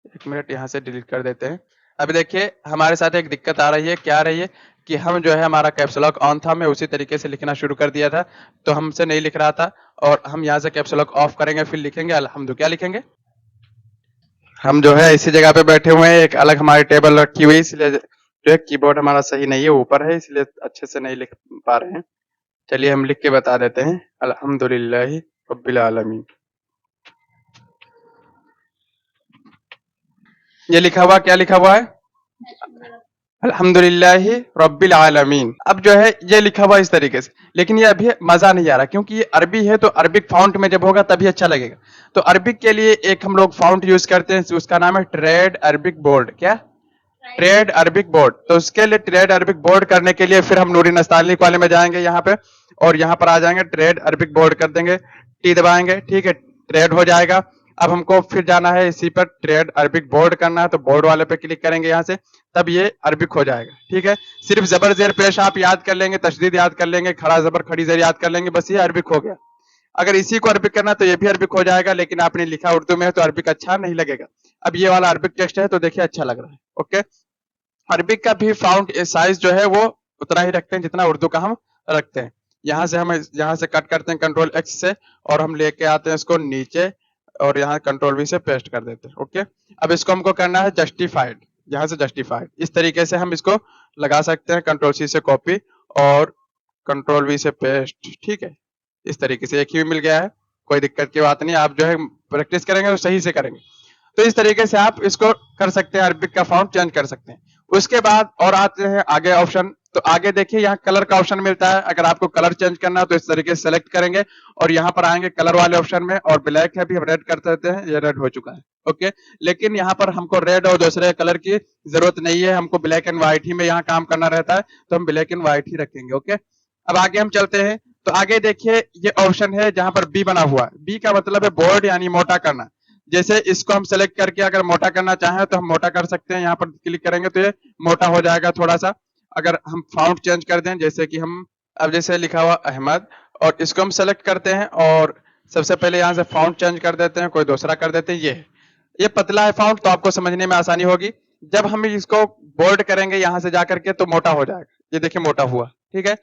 एक मिनट यहाँ से डिलीट कर देते हैं। अब देखिए हमारे साथ एक दिक्कत आ रही है। क्या आ रही है? कि हम जो है हमारा कैप्स लॉक ऑन था, मैं उसी तरीके से लिखना शुरू कर दिया था, तो हमसे नहीं लिख रहा था। और हम यहाँ से कैप्स लॉक ऑफ करेंगे, फिर लिखेंगे अल्हम्दुलिल्लाह। क्या लिखेंगे? हम जो है इसी जगह पे बैठे हुए हैं, एक अलग हमारी टेबल रखी हुई, इसलिए जो है कीबोर्ड हमारा सही नहीं है, ऊपर है, इसलिए अच्छे से नहीं लिख पा रहे हैं। चलिए हम लिख के बता देते हैं, अल्हम्दुलिल्लाहि रब्बिल आलमीन। ये लिखा हुआ, क्या लिखा हुआ है? अल्हम्दुलिल्लाहि रब्बिल आलमीन। अब जो है ये लिखा हुआ इस तरीके से, लेकिन ये अभी मजा नहीं आ रहा क्योंकि ये अरबी है, तो अरबिक फाउंट में जब होगा तभी अच्छा लगेगा। तो अरबिक के लिए एक हम लोग फाउंट यूज करते हैं, उसका नाम है ट्रेड अरबिक बोर्ड। क्या? Trade Arabic board. तो उसके लिए ट्रेड अरबिक बोर्ड करने के लिए फिर हम नूरी नस्तालिक वाले में जाएंगे यहाँ पे, और यहाँ पर आ जाएंगे, ट्रेड अरबिक बोर्ड कर देंगे, टी दबाएंगे। ठीक है, ट्रेड हो जाएगा। अब हमको फिर जाना है इसी पर ट्रेड अरबिक बोर्ड करना है, तो बोर्ड वाले पे क्लिक करेंगे यहाँ से, तब ये अरबिक हो जाएगा। ठीक है, सिर्फ जबर जेर पेश आप याद कर लेंगे, तशदीद याद कर लेंगे, खड़ा जबर खड़ी जेर याद कर लेंगे, बस ये अरबिक हो गया। अगर इसी को अरबिक करना तो ये भी अरबिक हो जाएगा, लेकिन आपने लिखा उर्दू में है तो अरबिक अच्छा नहीं लगेगा। अब ये वाला अरबिक टेक्स्ट है तो देखिए अच्छा लग रहा है। ओके, अरबिक का भी फाउंट साइज जो है वो उतना ही रखते हैं जितना उर्दू का हम रखते हैं। यहाँ से हम यहाँ से कट करते हैं कंट्रोल एक्स से, और हम लेके आते हैं इसको नीचे, और यहाँ कंट्रोल वी से पेस्ट कर देते हैं। ओके, अब इसको हमको करना है जस्टिफाइड, यहाँ से जस्टिफाइड, इस तरीके से हम इसको लगा सकते हैं। कंट्रोल सी से कॉपी और कंट्रोल वी से पेस्ट। ठीक है, इस तरीके से एक ही मिल गया है, कोई दिक्कत की बात नहीं। आप जो है प्रैक्टिस करेंगे तो सही से करेंगे। तो इस तरीके से आप इसको कर सकते हैं, अरबिक का फॉन्ट चेंज कर सकते हैं। उसके बाद और आते हैं आगे ऑप्शन, तो आगे देखिए यहाँ कलर का ऑप्शन मिलता है। अगर आपको कलर चेंज करना है तो इस तरीके से सेलेक्ट करेंगे और यहाँ पर आएंगे कलर वाले ऑप्शन में, और ब्लैक है भी हम रेड कर देते हैं, ये रेड हो चुका है। ओके, लेकिन यहाँ पर हमको रेड और दूसरे कलर की जरूरत नहीं है, हमको ब्लैक एंड व्हाइट ही में यहाँ काम करना रहता है, तो हम ब्लैक एंड व्हाइट ही रखेंगे। ओके, अब आगे हम चलते हैं, तो आगे देखिए ये ऑप्शन है जहां पर बी बना हुआ है। बी का मतलब है बोर्ड यानी मोटा करना। जैसे इसको हम सेलेक्ट करके अगर मोटा करना चाहें तो हम मोटा कर सकते हैं, यहाँ पर क्लिक करेंगे तो ये मोटा हो जाएगा थोड़ा सा। अगर हम फाउंट चेंज कर दें, जैसे कि हम अब जैसे लिखा हुआ अहमद, और इसको हम सेलेक्ट करते हैं और सबसे पहले यहाँ से फाउंट चेंज कर देते हैं, कोई दूसरा कर देते हैं। ये पतला है फाउंट, तो आपको समझने में आसानी होगी। जब हम इसको बोल्ड करेंगे यहाँ से जाकर के तो मोटा हो जाएगा, ये देखिए मोटा हुआ। ठीक है,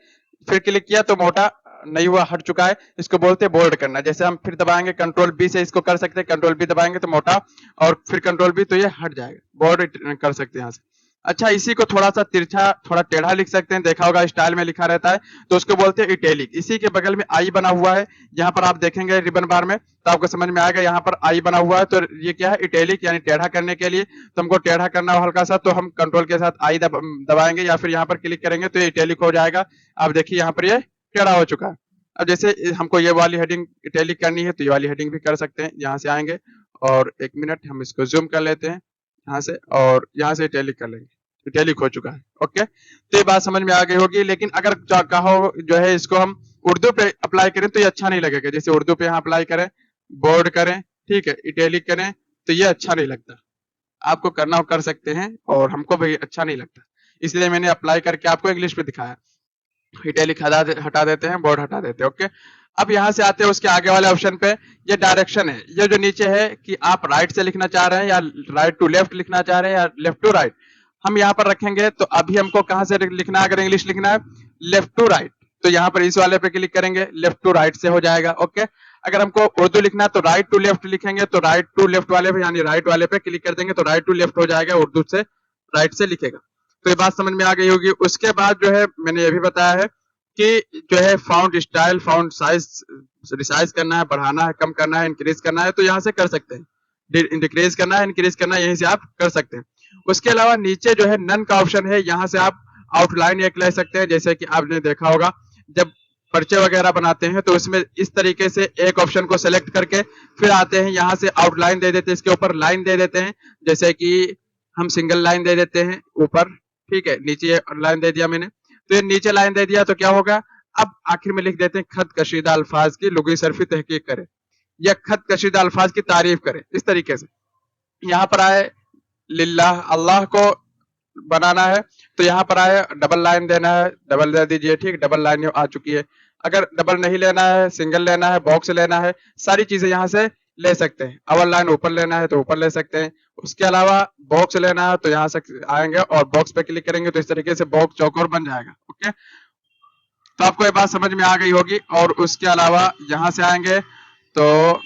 फिर क्लिक किया तो मोटा नहीं हुआ, हट चुका है, इसको बोलते हैं बोल्ड करना। जैसे हम फिर दबाएंगे कंट्रोल बी से इसको कर सकते हैं, कंट्रोल बी दबाएंगे तो मोटा, और फिर कंट्रोल बी तो ये हट जाएगा, बोल्ड कर सकते हैं यहाँ से। अच्छा, इसी को थोड़ा सा तिरछा थोड़ा टेढ़ा लिख सकते हैं, देखा होगा स्टाइल में लिखा रहता है, तो उसको बोलते हैं इटैलिक। इसी के बगल में आई बना हुआ है, यहाँ पर आप देखेंगे रिबन बार में तो आपको समझ में आएगा, यहाँ पर आई बना हुआ है, तो ये क्या है, इटैलिक यानी टेढ़ा करने के लिए। तो हमको टेढ़ा करना हो हल्का सा, तो हम कंट्रोल के साथ आई दबाएंगे या फिर यहाँ पर क्लिक करेंगे तो ये इटैलिक हो जाएगा। आप देखिए यहाँ पर ये टेढ़ा हो चुका है। अब जैसे हमको ये वाली हेडिंग इटैलिक करनी है तो ये वाली हेडिंग भी कर सकते हैं। यहाँ से आएंगे और एक मिनट हम इसको जूम कर लेते हैं यहाँ से, और यहाँ से इटैलिक कर लेंगे, इटैलिक हो चुका है। ओके, तो ये बात समझ में आ गई होगी। लेकिन अगर कहो जो है इसको हम उर्दू पे अप्लाई करें तो ये अच्छा नहीं लगेगा। जैसे उर्दू पे यहाँ अप्लाई करें, बोर्ड करें, ठीक है, इटैलिक करें, तो ये अच्छा नहीं लगता। आपको करना हो कर सकते हैं, और हमको भी अच्छा नहीं लगता, इसलिए मैंने अप्लाई करके आपको इंग्लिश पे दिखाया। इटैलिक हटा देते हैं, बोर्ड हटा देते हैं। ओके, अब यहाँ से आते हैं उसके आगे वाले ऑप्शन पे, ये डायरेक्शन है। ये जो नीचे है कि आप राइट से लिखना चाह रहे हैं या राइट टू लेफ्ट लिखना चाह रहे हैं या लेफ्ट टू राइट, हम यहाँ पर रखेंगे। तो अभी हमको कहाँ से लिखना है, अगर इंग्लिश लिखना है लेफ्ट टू राइट, तो यहाँ पर इस वाले पे क्लिक करेंगे, लेफ्ट टू राइट से हो जाएगा। ओके, अगर हमको उर्दू लिखना है तो राइट टू लेफ्ट लिखेंगे, तो राइट टू लेफ्ट वाले पे यानी राइट वाले पे क्लिक कर देंगे तो राइट टू लेफ्ट हो जाएगा, उर्दू से राइट से लिखेगा। तो ये बात समझ में आ गई होगी। उसके बाद जो है मैंने ये भी बताया है कि जो है fount style, fount size resize करना है, बढ़ाना है, कम करना है, इंक्रीज करना है, तो यहाँ से कर सकते हैं। डिक्रीज करना है, इंक्रीज करना है, यहीं से आप कर सकते हैं। उसके अलावा नीचे जो है नन का ऑप्शन है, यहाँ से आप आउटलाइन एक ले सकते हैं। जैसे कि आपने देखा होगा जब पर्चे वगैरह बनाते हैं तो इसमें इस तरीके से एक ऑप्शन को सेलेक्ट करके फिर आते हैं, यहाँ से आउटलाइन दे देते हैं, इसके ऊपर लाइन दे देते हैं। जैसे कि हम सिंगल लाइन दे देते हैं ऊपर, ठीक है, नीचे लाइन दे दिया मैंने, तो ये नीचे लाइन दे दिया तो क्या होगा, अब आखिर में लिख देते हैं खत कशीदा अल्फाज की लुगी सरफी तहकीक करें, या खत कशीदा अल्फाज की तारीफ करें। इस तरीके से यहाँ पर आए लिल्लाह, अल्लाह को बनाना है तो यहाँ पर आए डबल लाइन देना है, डबल दे दीजिए, ठीक, डबल लाइन आ चुकी है। अगर डबल नहीं लेना है, सिंगल लेना है, बॉक्स लेना है, सारी चीजें यहाँ से ले सकते हैं। अवल लाइन ऊपर लेना है तो ऊपर ले सकते हैं। उसके अलावा बॉक्स लेना है तो यहाँ से आएंगे और बॉक्स पे क्लिक करेंगे तो इस तरीके से बॉक्स चौकोर बन जाएगा। ओके, तो आपको ये बात समझ में आ गई होगी। और उसके अलावा यहाँ से आएंगे तो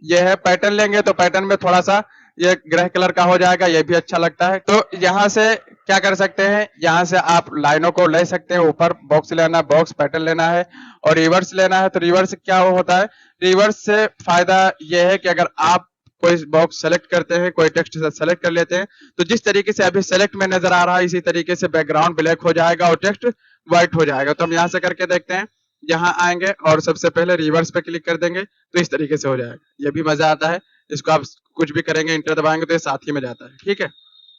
ये है पैटर्न लेंगे तो पैटर्न में थोड़ा सा ये ग्रे कलर का हो जाएगा, ये भी अच्छा लगता है। तो यहाँ से क्या कर सकते हैं, यहाँ से आप लाइनों को ले सकते हैं। ऊपर बॉक्स लेना है, बॉक्स पैटर्न लेना है, और रिवर्स लेना है तो रिवर्स क्या होता है, रिवर्स से फायदा ये है कि अगर आप कोई बॉक्स सेलेक्ट करते हैं, कोई टेक्स्ट सेलेक्ट कर लेते हैं, तो जिस तरीके से अभी सेलेक्ट में नजर आ रहा है इसी तरीके से बैकग्राउंड ब्लैक हो जाएगा और टेक्स्ट व्हाइट हो जाएगा। तो हम यहाँ से करके देखते हैं, यहाँ आएंगे और सबसे पहले रिवर्स पे क्लिक कर देंगे तो इस तरीके से हो जाएगा। ये भी मजा आता है, इसको आप कुछ भी करेंगे, इंटर दबाएंगे तो ये साथ ही में जाता है। ठीक है,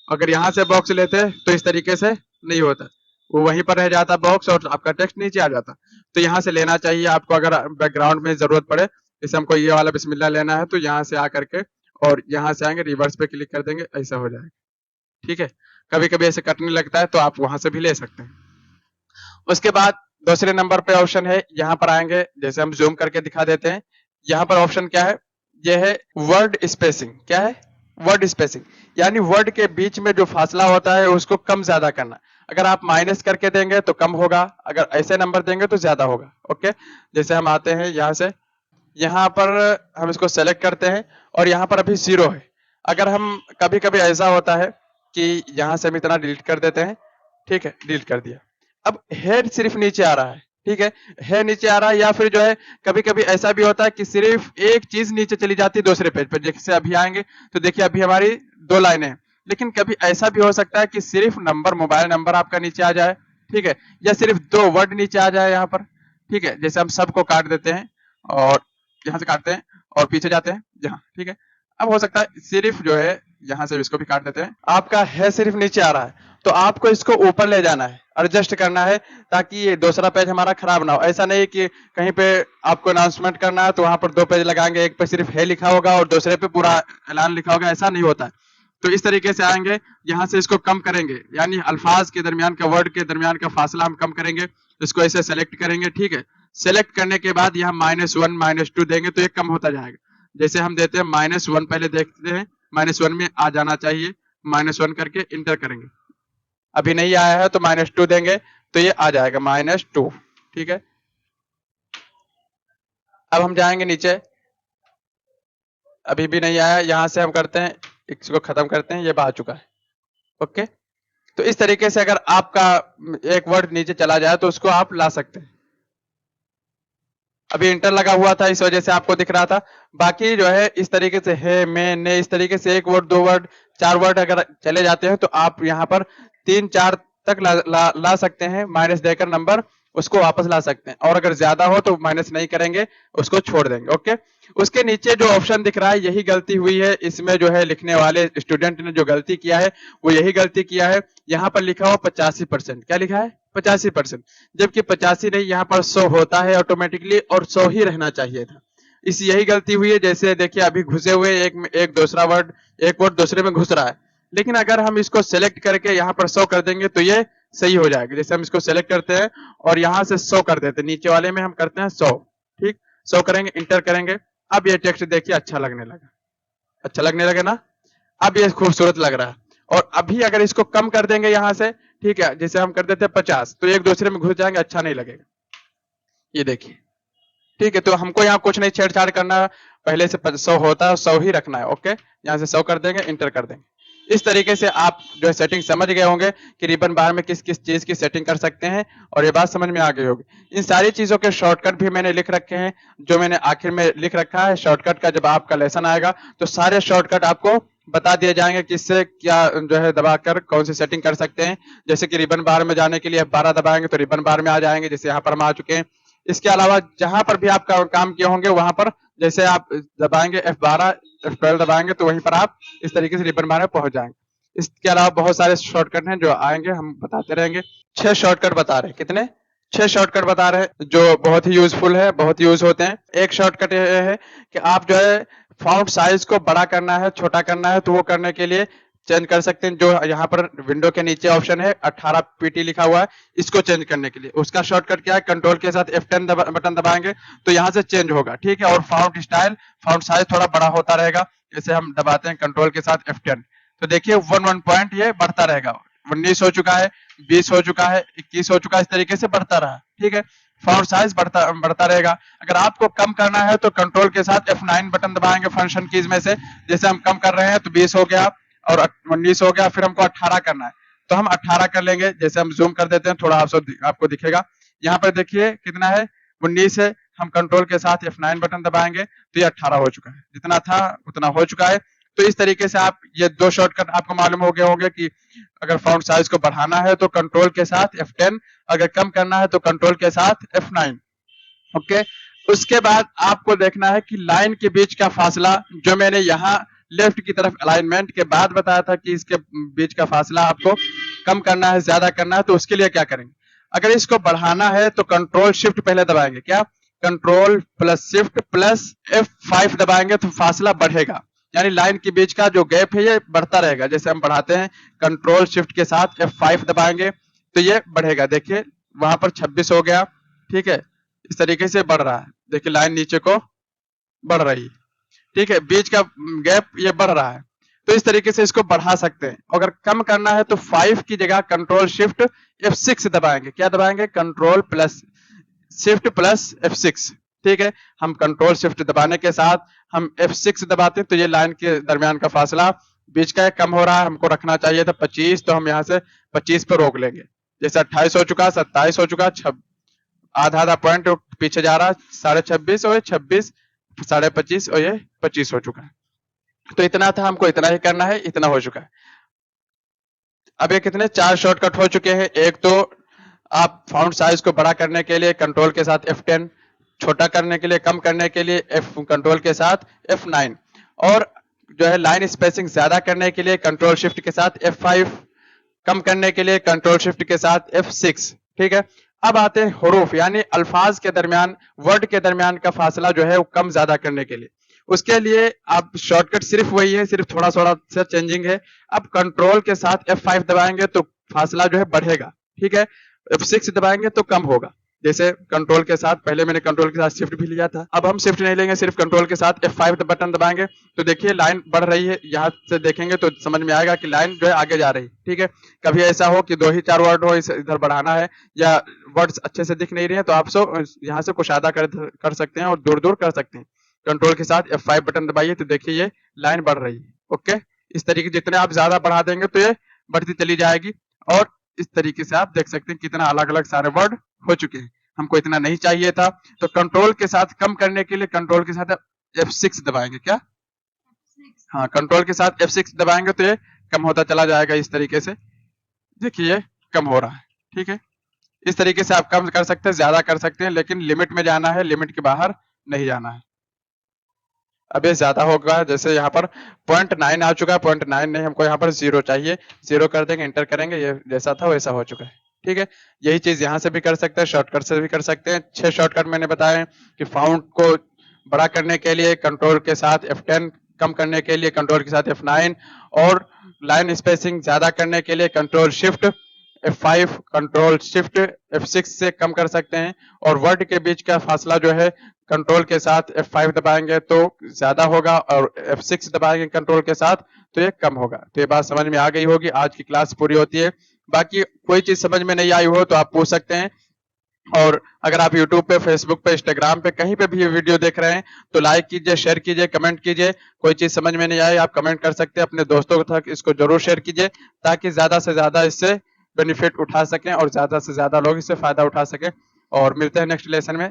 अगर यहाँ से बॉक्स लेते हैं तो इस तरीके से नहीं होता, वो वहीं पर रह जाता बॉक्स और आपका टेक्स्ट नीचे आ जाता। तो यहाँ से लेना चाहिए आपको, अगर बैकग्राउंड में जरूरत पड़े जैसे हमको ये वाला बिस्मिल्लाह लेना है तो यहाँ से आकर के और यहाँ से आएंगे, रिवर्स पे क्लिक कर देंगे, ऐसा हो जाएगा। ठीक है, कभी कभी ऐसे कटने लगता है तो आप वहां से भी ले सकते हैं। उसके बाद दूसरे नंबर पे ऑप्शन है, यहाँ पर आएंगे, जैसे हम जूम करके दिखा देते हैं। यहाँ पर ऑप्शन क्या है, यह है वर्ड स्पेसिंग। क्या है? वर्ड स्पेसिंग, यानी वर्ड के बीच में जो फासला होता है उसको कम ज्यादा करना। अगर आप माइनस करके देंगे तो कम होगा, अगर ऐसे नंबर देंगे तो ज्यादा होगा। ओके, जैसे हम आते हैं यहाँ से, यहाँ पर हम इसको सेलेक्ट करते हैं और यहाँ पर अभी 0 है। अगर हम कभी कभी ऐसा होता है कि यहाँ से हम इतना डिलीट कर देते हैं, ठीक है, डिलीट कर दिया। अब हेड सिर्फ नीचे आ रहा है, ठीक है नीचे आ रहा है, या फिर जो है कभी कभी ऐसा भी होता है कि सिर्फ एक चीज नीचे चली जाती है दूसरे पेज पर। जैसे अभी आएंगे तो देखिए अभी हमारी 2 लाइनें हैं, लेकिन कभी ऐसा भी हो सकता है कि सिर्फ नंबर, मोबाइल नंबर आपका नीचे आ जाए, ठीक है, या सिर्फ 2 वर्ड नीचे आ जाए यहाँ पर। ठीक है, जैसे हम सबको काट देते हैं और यहाँ से काटते हैं और पीछे जाते हैं यहाँ, ठीक है। अब हो सकता है सिर्फ जो है यहाँ से इसको भी काट देते हैं, आपका है सिर्फ नीचे आ रहा है, तो आपको इसको ऊपर ले जाना है, एडजस्ट करना है, ताकि ये दूसरा पेज हमारा खराब ना हो। ऐसा नहीं कि कहीं पे आपको अनाउंसमेंट करना है तो वहां पर 2 पेज लगाएंगे, एक पे सिर्फ है लिखा होगा और दूसरे पे पूरा ऐलान लिखा होगा, ऐसा नहीं होता है। तो इस तरीके से आएंगे, यहाँ से इसको कम करेंगे, यानी अल्फाज के दरमियान का, वर्ड के दरमियान का फासला हम कम करेंगे। इसको ऐसे सेलेक्ट करेंगे, ठीक है। सेलेक्ट करने के बाद यहाँ -1 -2 देंगे तो ये कम होता जाएगा। जैसे हम देते हैं -1, पहले देखते हैं -1 में आ जाना चाहिए, -1 करके इंटर करेंगे। अभी नहीं आया है तो -2 देंगे तो ये आ जाएगा -2, ठीक है। अब हम जाएंगे नीचे, अभी भी नहीं आया, यहां से हम करते हैं, इसको खत्म करते हैं, ये आ चुका है। ओके, तो इस तरीके से अगर आपका एक वर्ड नीचे चला जाए तो उसको आप ला सकते हैं। अभी इंटर लगा हुआ था इस वजह से आपको दिख रहा था। बाकी जो है इस तरीके से है, मैं, ने, इस तरीके से 1 वर्ड, 2 वर्ड, 4 वर्ड अगर चले जाते हैं तो आप यहाँ पर 3-4 तक ला सकते हैं, माइनस देकर नंबर उसको वापस ला सकते हैं। और अगर ज्यादा हो तो माइनस नहीं करेंगे, उसको छोड़ देंगे। ओके, उसके नीचे जो ऑप्शन दिख रहा है यही गलती हुई है इसमें, जो है लिखने वाले स्टूडेंट ने जो गलती किया है वो यही गलती किया है। यहाँ पर लिखा हुआ 85%, क्या लिखा है? 85%, जबकि 85 नहीं, यहाँ पर 100 होता है ऑटोमेटिकली, और 100 ही रहना चाहिए था। इस यही गलती हुई है। जैसे देखिए अभी घुसे हुए एक दूसरा वर्ड, एक वर्ड दूसरे में घुस रहा है, लेकिन अगर हम इसको सेलेक्ट करके यहाँ पर 100 कर देंगे तो ये सही हो जाएगा। जैसे हम इसको सेलेक्ट करते हैं और यहाँ से 100 कर देते हैं, नीचे वाले में हम करते हैं 100, ठीक, 100 करेंगे, इंटर करेंगे। अब ये टेक्स्ट देखिए अच्छा लगने लगा, अच्छा लगने लगे ना, अब ये खूबसूरत लग रहा है। और अभी अगर इसको कम कर देंगे यहाँ से, ठीक है, जैसे हम कर देते हैं 50, तो एक दूसरे में घुस जाएंगे, अच्छा नहीं लगेगा। ये देखिए, ठीक है, तो हमको यहाँ कुछ नहीं छेड़छाड़ करना है, पहले से 100 होता है 100 ही रखना है। ओके, यहाँ से 100 कर देंगे, इंटर कर देंगे। इस तरीके से आप जो है सेटिंग समझ गए होंगे कि रिबन बार में किस किस चीज की सेटिंग कर सकते हैं, और ये बात समझ में आ गई होगी। इन सारी चीजों के शॉर्टकट भी मैंने लिख रखे हैं, जो मैंने आखिर में लिख रखा है शॉर्टकट का। जब आपका लेसन आएगा तो सारे शॉर्टकट आपको बता दिए जाएंगे, किससे क्या जो है दबाकर कौन सी सेटिंग कर सकते हैं। जैसे कि रिबन बार में जाने के लिए F12 दबाएंगे तो रिबन बार में आ जाएंगे, जैसे यहाँ पर हम आ चुके हैं। इसके अलावा जहां पर भी आप काम किए होंगे वहां पर, जैसे आप दबाएंगे F12, F12 दबाएंगे तो वहीं पर आप इस तरीके से रिबन बार में पहुंच जाएंगे। इसके अलावा बहुत सारे शॉर्टकट हैं जो आएंगे, हम बताते रहेंगे। 6 शॉर्टकट बता रहे हैं, कितने? 6 शॉर्टकट बता रहे हैं जो बहुत ही यूजफुल है, बहुत यूज होते हैं। एक शॉर्टकट ये है कि आप जो है फॉन्ट साइज को बड़ा करना है, छोटा करना है, तो वो करने के लिए चेंज कर सकते हैं। जो यहाँ पर विंडो के नीचे ऑप्शन है 18 पीटी लिखा हुआ है, इसको चेंज करने के लिए उसका शॉर्टकट क्या है, कंट्रोल के साथ F10 बटन दबाएंगे तो यहाँ से चेंज होगा, ठीक है। और फाउंट स्टाइल, फाउंट साइज थोड़ा बड़ा होता रहेगा। जैसे हम दबाते हैं कंट्रोल के साथ F10 तो देखिए 1 पॉइंट ये बढ़ता रहेगा, 19 हो चुका है, 20 हो चुका है, 21 हो चुका है, इस तरीके से बढ़ता रहा, ठीक है। फॉन्ट साइज बढ़ता रहेगा। अगर आपको कम करना है तो कंट्रोल के साथ F9 बटन दबाएंगे फंक्शन कीज में से। जैसे हम कम कर रहे हैं तो 20 हो गया और 19 हो गया, फिर हमको 18 करना है तो हम 18 कर लेंगे। जैसे हम जूम कर देते हैं, थोड़ा आपको दिखेगा, यहाँ पर देखिए कितना है, 19 है। हम कंट्रोल के साथ F9 बटन दबाएंगे तो ये 18 हो चुका है, जितना था उतना हो चुका है। तो इस तरीके से आप ये 2 शॉर्टकट आपको मालूम हो गए होंगे कि अगर फॉन्ट साइज को बढ़ाना है तो कंट्रोल के साथ F10, अगर कम करना है तो कंट्रोल के साथ F9। ओके, उसके बाद आपको देखना है कि लाइन के बीच का फासला, जो मैंने यहाँ लेफ्ट की तरफ अलाइनमेंट के बाद बताया था कि इसके बीच का फासला आपको कम करना है, ज्यादा करना है, तो उसके लिए क्या करेंगे। अगर इसको बढ़ाना है तो कंट्रोल शिफ्ट पहले दबाएंगे, क्या control plus shift plus F5 दबाएंगे तो फासला बढ़ेगा, यानी लाइन के बीच का जो गैप है ये बढ़ता रहेगा। जैसे हम बढ़ाते हैं कंट्रोल शिफ्ट के साथ F5 दबाएंगे तो ये बढ़ेगा। देखिए वहां पर 26 हो गया, ठीक है, इस तरीके से बढ़ रहा है। देखिए लाइन नीचे को बढ़ रही है, ठीक है, बीच का गैप ये बढ़ रहा है। तो इस तरीके से इसको बढ़ा सकते हैं। अगर कम करना है तो 5 की जगह कंट्रोल शिफ्ट F6 दबाएंगे। क्या दबाएंगे? Control plus shift plus F6, ठीक है। हम कंट्रोल शिफ्ट दबाने के साथ हम F6 दबाते हैं तो ये लाइन के दरमियान का फासला बीच का कम हो रहा है। हमको रखना चाहिए था 25, तो हम यहाँ से 25 पर रोक लेंगे। जैसे 28 हो चुका, 27 हो चुका, आधा आधा पॉइंट पीछे जा रहा, 26.5 और 26, 25.5 और ये 25 हो चुका है। तो इतना था, हमको इतना ही करना है, इतना हो चुका है। अब ये कितने 4 शॉर्टकट हो चुके हैं। एक तो आप फाउंट साइज को बड़ा करने के लिए कंट्रोल के साथ F10, छोटा करने के लिए, कम करने के लिए कंट्रोल के साथ F9, और जो है लाइन स्पेसिंग ज्यादा करने के लिए कंट्रोल शिफ्ट के साथ F5, कम करने के लिए कंट्रोल शिफ्ट के साथ F6, ठीक है। अब आते हैं हुरूफ, यानी अल्फाज के दरमियान, वर्ड के दरमियान का फासला जो है वो कम ज्यादा करने के लिए। उसके लिए आप शॉर्टकट सिर्फ वही है, सिर्फ थोड़ा थोड़ा सा चेंजिंग है। अब कंट्रोल के साथ F5 दबाएंगे तो फासला जो है बढ़ेगा, ठीक है। F6 दबाएंगे तो कम होगा। जैसे कंट्रोल के साथ, पहले मैंने कंट्रोल के साथ शिफ्ट भी लिया था, अब हम शिफ्ट नहीं लेंगे, सिर्फ कंट्रोल के साथ F5 बटन दबाएंगे तो देखिए लाइन बढ़ रही है। यहाँ से देखेंगे तो समझ में आएगा कि लाइन जो है आगे जा रही है, ठीक है। कभी ऐसा हो कि 2 ही 4 वर्ड हो, इधर बढ़ाना है या वर्ड्स अच्छे से दिख नहीं रहे हैं तो आप सब यहाँ से कुशादा कर सकते हैं और दूर दूर कर सकते हैं। कंट्रोल के साथ F5 बटन दबाइए तो देखिए ये लाइन बढ़ रही है। ओके, इस तरीके जितने आप ज्यादा बढ़ा देंगे तो ये बढ़ती चली जाएगी। और इस तरीके से आप देख सकते हैं कितना अलग अलग सारे वर्ड हो चुके हैं। हमको इतना नहीं चाहिए था, तो कंट्रोल के साथ कम करने के लिए कंट्रोल के साथ F6 दबाएंगे। क्या? हाँ, कंट्रोल के साथ F6 दबाएंगे तो ये कम होता चला जाएगा। इस तरीके से देखिए ये कम हो रहा है, ठीक है। इस तरीके से आप कम कर सकते हैं, ज्यादा कर सकते हैं, लेकिन लिमिट में जाना है, लिमिट के बाहर नहीं जाना है। अब ये ज्यादा होगा, जैसे यहाँ पर 0.9 आ चुका है, 0.9 नहीं, हमको यहाँ पर 0 चाहिए। 0 कर देंगे, एंटर करेंगे, ये जैसा था वैसा हो चुका है, ठीक है। यही चीज यहाँ से भी कर सकते हैं, शॉर्टकट से भी कर सकते हैं। 6 शॉर्टकट मैंने बताए कि फाउंट को बड़ा करने के लिए कंट्रोल के साथ F10, कम करने के लिए कंट्रोल के साथ F9, और लाइन स्पेसिंग ज्यादा करने के लिए control shift F5, control shift F6 से कम कर सकते हैं। और वर्ड के बीच का फासला जो है कंट्रोल के साथ F5 दबाएंगे तो ज्यादा होगा, और F6 दबाएंगे कंट्रोल के साथ तो ये कम होगा। तो ये बात समझ में आ गई होगी। आज की क्लास पूरी होती है। बाकी कोई चीज समझ में नहीं आई हो तो आप पूछ सकते हैं। और अगर आप YouTube पे, Facebook पे, Instagram पे कहीं पे भी ये वीडियो देख रहे हैं तो लाइक कीजिए, शेयर कीजिए, कमेंट कीजिए। कोई चीज समझ में नहीं आई आप कमेंट कर सकते हैं। अपने दोस्तों तक इसको जरूर शेयर कीजिए ताकि ज्यादा से ज्यादा इससे बेनिफिट उठा सकें और ज्यादा से ज्यादा लोग इससे फायदा उठा सकें। और मिलते हैं नेक्स्ट लेसन में।